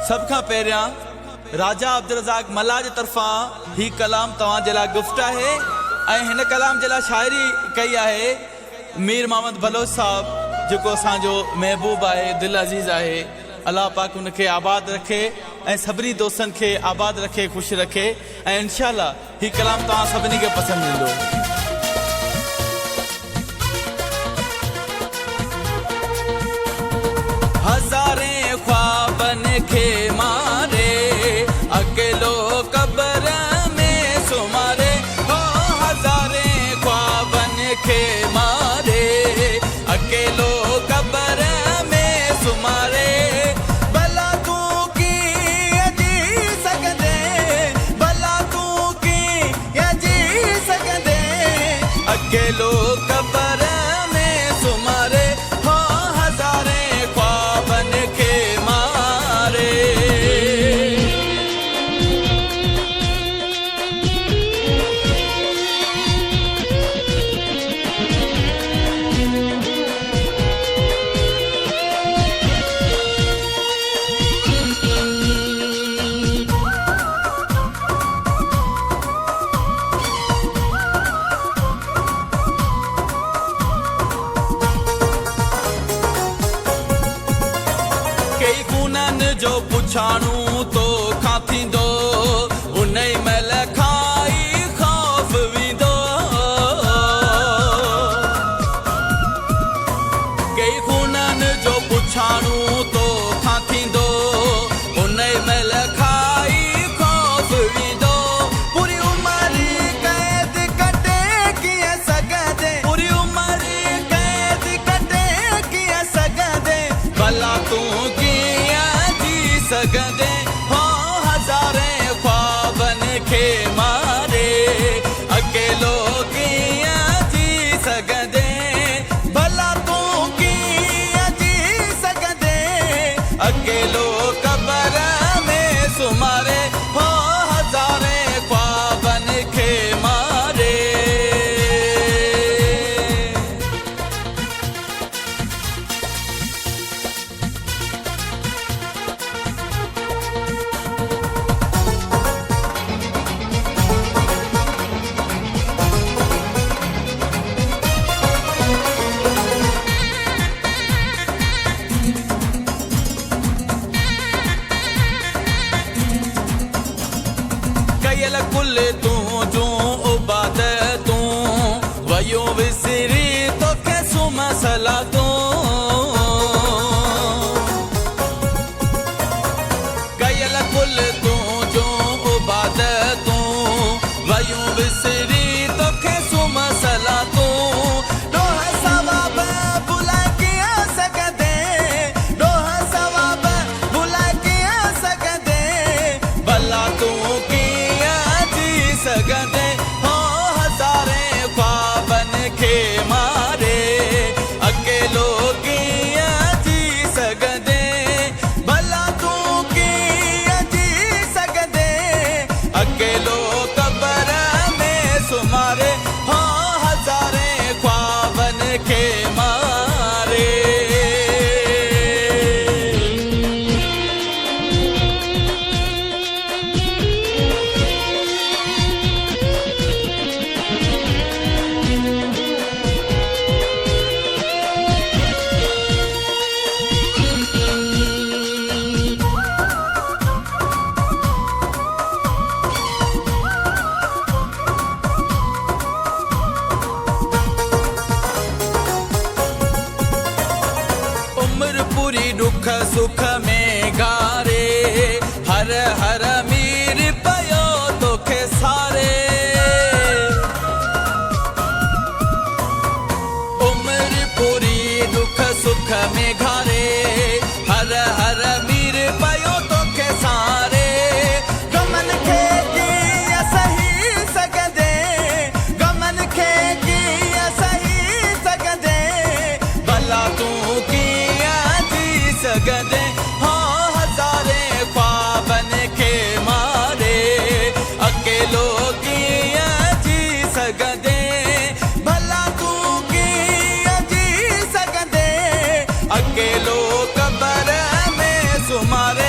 सब खां पहिरियां राजा अब्दुल रज़ाक मल्ला जे तरफ़ां ही कलाम तव्हां जे लाइ गिफ्ट आहे ऐं हिन कलाम जे लाइ शाइरी कई आहे मीर मोहम्मद बलोच साहब जेको असांजो महबूब आहे दिल अज़ीज़ आहे। अल्लाह पाक उनखे आबाद रखे ऐं सभिनी दोस्तनि खे आबाद रखे ख़ुशि रखे ऐं इंशाअल्लाह ही कलाम तव्हां सभिनी खे पसंदि ईंदो। हज़ारे ख्वाबन खे मारे अकेलो कब्र में सुमारे हो हज़ारे ख्वाबन खे मारे अकेलो कब्र में सुमारे भला तू की जी सकदे भला तू की जी सकदे अकेलो कब्र में सुमारे हो हज़ारे ख्वाबन खे मारे। कई गुनन जो पुछाणू तो खां थींदो उन महिल खाई ख़ौफ़ वेंदो। कई गुनन जो पुछाणू तो खां थींदो उन महिल खाई ख़ौफ़ वेंदो। पूरी उम्र कैद कटे कीअं सघंदे पूरी उम्र कैद कटे कीअं सघंदे भला तूं सगदे हो हज़ारे ख्वाबन खे मारे अकेलो कीअं जी सगदे भला तू कीअं जी सगदे अकेलो कब्र में सुमारे हो हज़ारे ख्वाबन खे मारे। कयल कुल तूं जूं इबादतूं वयूं विसरी तोखे सुम सलातूं कयल कुल तूं जूं इबादतूं वयूं विसरी तोखे सुम सलातूं। ॾोह सवाब भुलाए कीअं सघंदे ॾोह सवाब भुलाए कीअं सघंदे भला तूं सगदे हो हज़ारे ख्वाबन खे मारे अकेलो कीअं जी सगदे भला तूं कीअं जी सगदे अकेलो कब्र में सुमारे हो हज़ारे ख्वाबन खे मारे। उम्र पूरी दुख सुख में गारे हर हर मीर पयो तोखे सारे उम्र पूरी दुख सुख में घारे हर हर मीर पयो तोखे सारे गमन खे कीअं सही सघंदे गमन खे कीअं सही सघंदे भला तूं सगदे हो हज़ारे ख्वाबन खे मारे अकेलो कीअं जी सगदे भला तूं कीअं जी सगदे अकेलो कब्र में सुमारे